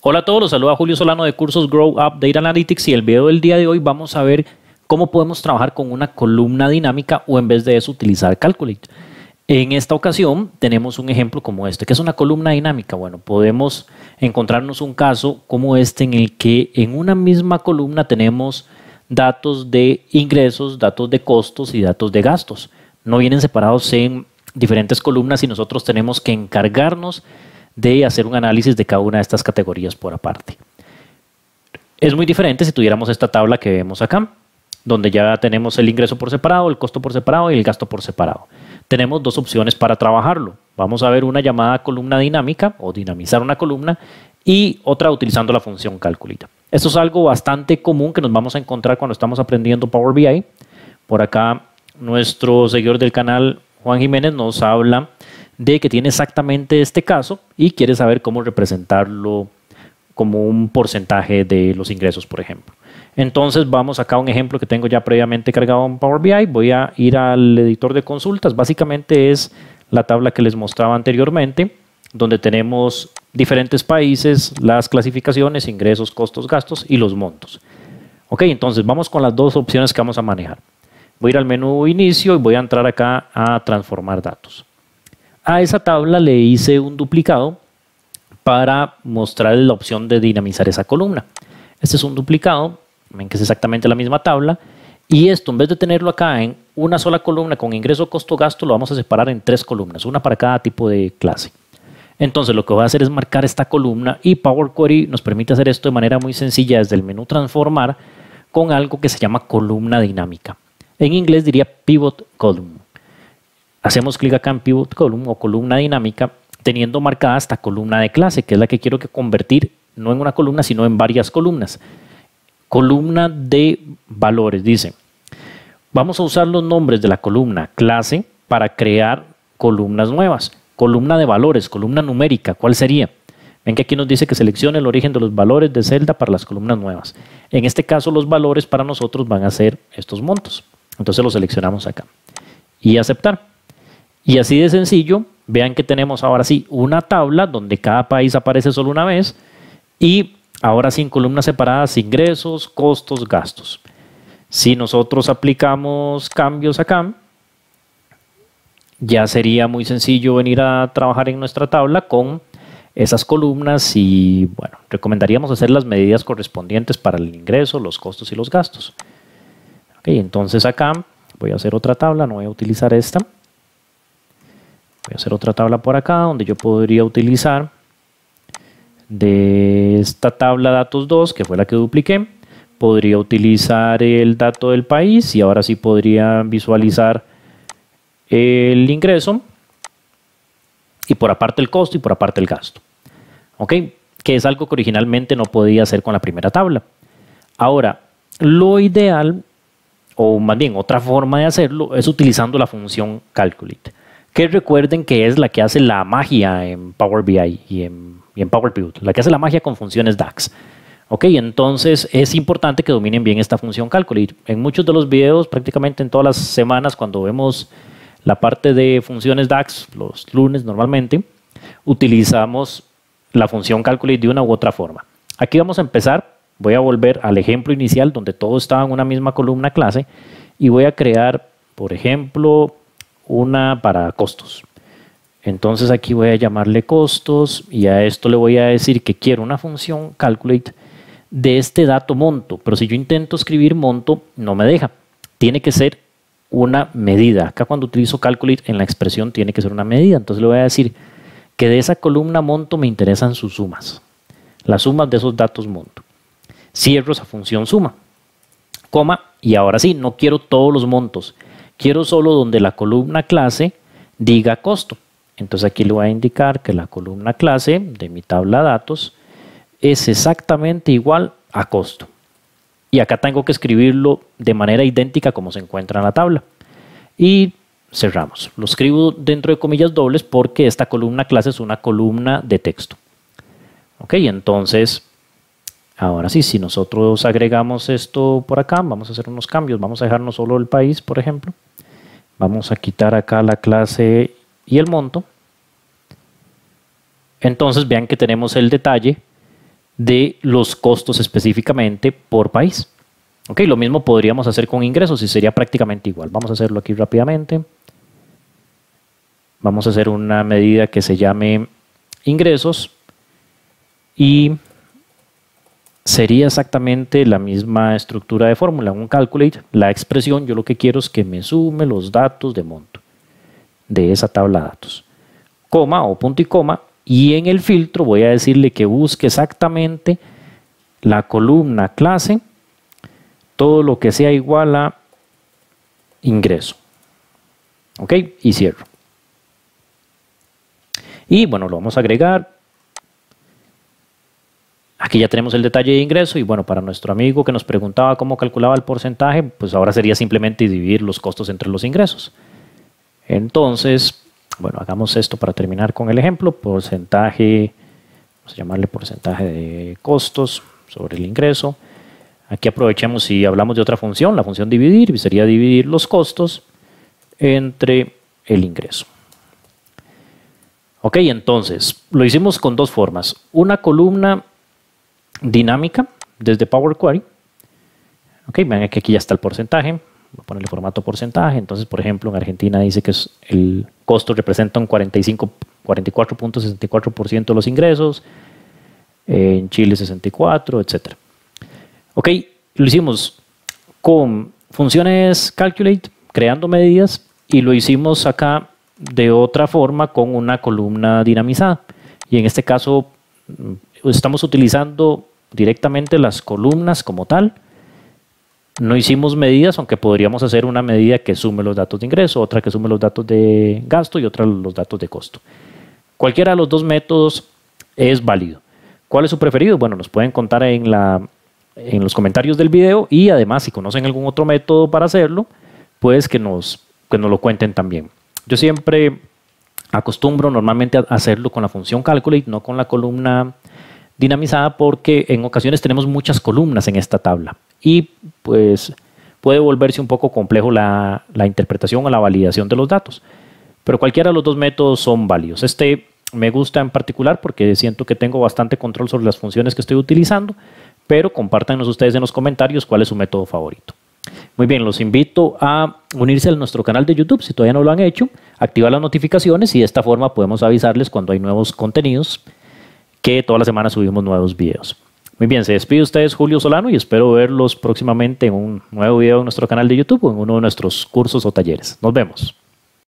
Hola a todos, los saluda Julio Solano de Cursos Grow Up Data Analytics y el video del día de hoy vamos a ver cómo podemos trabajar con una columna dinámica o en vez de eso utilizar Calculate. En esta ocasión tenemos un ejemplo como este, que es una columna dinámica. Bueno, podemos encontrarnos un caso como este en el que en una misma columna tenemos datos de ingresos, datos de costos y datos de gastos. No vienen separados en diferentes columnas y nosotros tenemos que encargarnos de hacer un análisis de cada una de estas categorías por aparte. Es muy diferente si tuviéramos esta tabla que vemos acá, donde ya tenemos el ingreso por separado, el costo por separado y el gasto por separado. Tenemos dos opciones para trabajarlo. Vamos a ver una llamada columna dinámica o dinamizar una columna y otra utilizando la función Calculate. Esto es algo bastante común que nos vamos a encontrar cuando estamos aprendiendo Power BI. Por acá nuestro seguidor del canal, Juan Jiménez, nos habla de que tiene exactamente este caso y quiere saber cómo representarlo como un porcentaje de los ingresos, por ejemplo. Entonces vamos acá a un ejemplo que tengo ya previamente cargado en Power BI. Voy a ir al editor de consultas. Básicamente es la tabla que les mostraba anteriormente, donde tenemos diferentes países, las clasificaciones, ingresos, costos, gastos y los montos. Ok, entonces vamos con las dos opciones que vamos a manejar. Voy a ir al menú inicio y voy a entrar acá a transformar datos. A esa tabla le hice un duplicado para mostrar la opción de dinamizar esa columna. Este es un duplicado, ven que es exactamente la misma tabla, y esto en vez de tenerlo acá en una sola columna con ingreso, costo, gasto, lo vamos a separar en tres columnas, una para cada tipo de clase. Entonces lo que voy a hacer es marcar esta columna y Power Query nos permite hacer esto de manera muy sencilla desde el menú transformar con algo que se llama columna dinámica. En inglés diría pivot column. Hacemos clic acá en Pivot Column o columna dinámica, teniendo marcada esta columna de clase, que es la que quiero convertir no en una columna, sino en varias columnas. Columna de valores, dice. Vamos a usar los nombres de la columna clase para crear columnas nuevas. Columna de valores, columna numérica, ¿cuál sería? Ven que aquí nos dice que seleccione el origen de los valores de celda para las columnas nuevas. En este caso, los valores para nosotros van a ser estos montos. Entonces los seleccionamos acá. Y aceptar. Y así de sencillo, vean que tenemos ahora sí una tabla donde cada país aparece solo una vez y ahora sí en columnas separadas ingresos, costos, gastos. Si nosotros aplicamos cambios acá, ya sería muy sencillo venir a trabajar en nuestra tabla con esas columnas y bueno, recomendaríamos hacer las medidas correspondientes para el ingreso, los costos y los gastos. Ok, entonces acá voy a hacer otra tabla, no voy a utilizar esta. Voy a hacer otra tabla por acá donde yo podría utilizar de esta tabla datos 2, que fue la que dupliqué, podría utilizar el dato del país y ahora sí podría visualizar el ingreso y por aparte el costo y por aparte el gasto. ¿Ok? Que es algo que originalmente no podía hacer con la primera tabla. Ahora, lo ideal, o más bien otra forma de hacerlo, es utilizando la función Calculate, que recuerden que es la que hace la magia en Power BI y en Power Pivot, la que hace la magia con funciones DAX. Ok, entonces es importante que dominen bien esta función Calculate. En muchos de los videos, prácticamente en todas las semanas, cuando vemos la parte de funciones DAX, los lunes normalmente, utilizamos la función Calculate de una u otra forma. Aquí vamos a empezar, voy a volver al ejemplo inicial donde todo estaba en una misma columna clase y voy a crear, por ejemplo, una para costos. Entonces aquí voy a llamarle costos y a esto le voy a decir que quiero una función Calculate de este dato monto, pero si yo intento escribir monto no me deja, tiene que ser una medida. Acá cuando utilizo Calculate en la expresión tiene que ser una medida, entonces le voy a decir que de esa columna monto me interesan sus sumas, las sumas de esos datos monto. Cierro esa función suma, coma, y ahora sí, no quiero todos los montos, quiero solo donde la columna clase diga costo. Entonces aquí le voy a indicar que la columna clase de mi tabla datos es exactamente igual a costo. Y acá tengo que escribirlo de manera idéntica como se encuentra en la tabla. Y cerramos. Lo escribo dentro de comillas dobles porque esta columna clase es una columna de texto. Ok, entonces, ahora sí, si nosotros agregamos esto por acá, vamos a hacer unos cambios. Vamos a dejarnos solo el país, por ejemplo. Vamos a quitar acá la clase y el monto. Entonces vean que tenemos el detalle de los costos específicamente por país. Ok, lo mismo podríamos hacer con ingresos y sería prácticamente igual. Vamos a hacerlo aquí rápidamente. Vamos a hacer una medida que se llame ingresos y sería exactamente la misma estructura de fórmula, un calculate, la expresión. Yo lo que quiero es que me sume los datos de monto de esa tabla de datos, coma o punto y coma, y en el filtro voy a decirle que busque exactamente la columna clase, todo lo que sea igual a ingreso. Ok, y cierro. Y bueno, lo vamos a agregar. Aquí ya tenemos el detalle de ingreso y bueno, para nuestro amigo que nos preguntaba cómo calculaba el porcentaje, pues ahora sería simplemente dividir los costos entre los ingresos. Entonces, bueno, hagamos esto para terminar con el ejemplo. Porcentaje, vamos a llamarle porcentaje de costos sobre el ingreso. Aquí aprovechemos y hablamos de otra función, la función dividir, sería dividir los costos entre el ingreso. Ok, entonces, lo hicimos con dos formas. Una columna dinámica desde Power Query. Ok, ven que aquí ya está el porcentaje. Voy a ponerle formato porcentaje. Entonces, por ejemplo, en Argentina dice que el costo representa un 44.64% de los ingresos. En Chile 64, etc. Ok, lo hicimos con funciones calculate, creando medidas, y lo hicimos acá de otra forma con una columna dinamizada. Y en este caso estamos utilizando directamente las columnas como tal. No hicimos medidas, aunque podríamos hacer una medida que sume los datos de ingreso, otra que sume los datos de gasto y otra los datos de costo. Cualquiera de los dos métodos es válido. ¿Cuál es su preferido? Bueno, nos pueden contar en los comentarios del video, y además si conocen algún otro método para hacerlo, pues que nos lo cuenten también. Yo siempre acostumbro normalmente a hacerlo con la función calculate, no con la columna dinamizada, porque en ocasiones tenemos muchas columnas en esta tabla y pues puede volverse un poco complejo la interpretación o la validación de los datos. Pero cualquiera de los dos métodos son válidos. Este me gusta en particular porque siento que tengo bastante control sobre las funciones que estoy utilizando, pero compártanos ustedes en los comentarios cuál es su método favorito. Muy bien, los invito a unirse a nuestro canal de YouTube si todavía no lo han hecho, activar las notificaciones y de esta forma podemos avisarles cuando hay nuevos contenidos, que toda la semana subimos nuevos videos. Muy bien, se despide ustedes Julio Solano y espero verlos próximamente en un nuevo video en nuestro canal de YouTube o en uno de nuestros cursos o talleres. Nos vemos.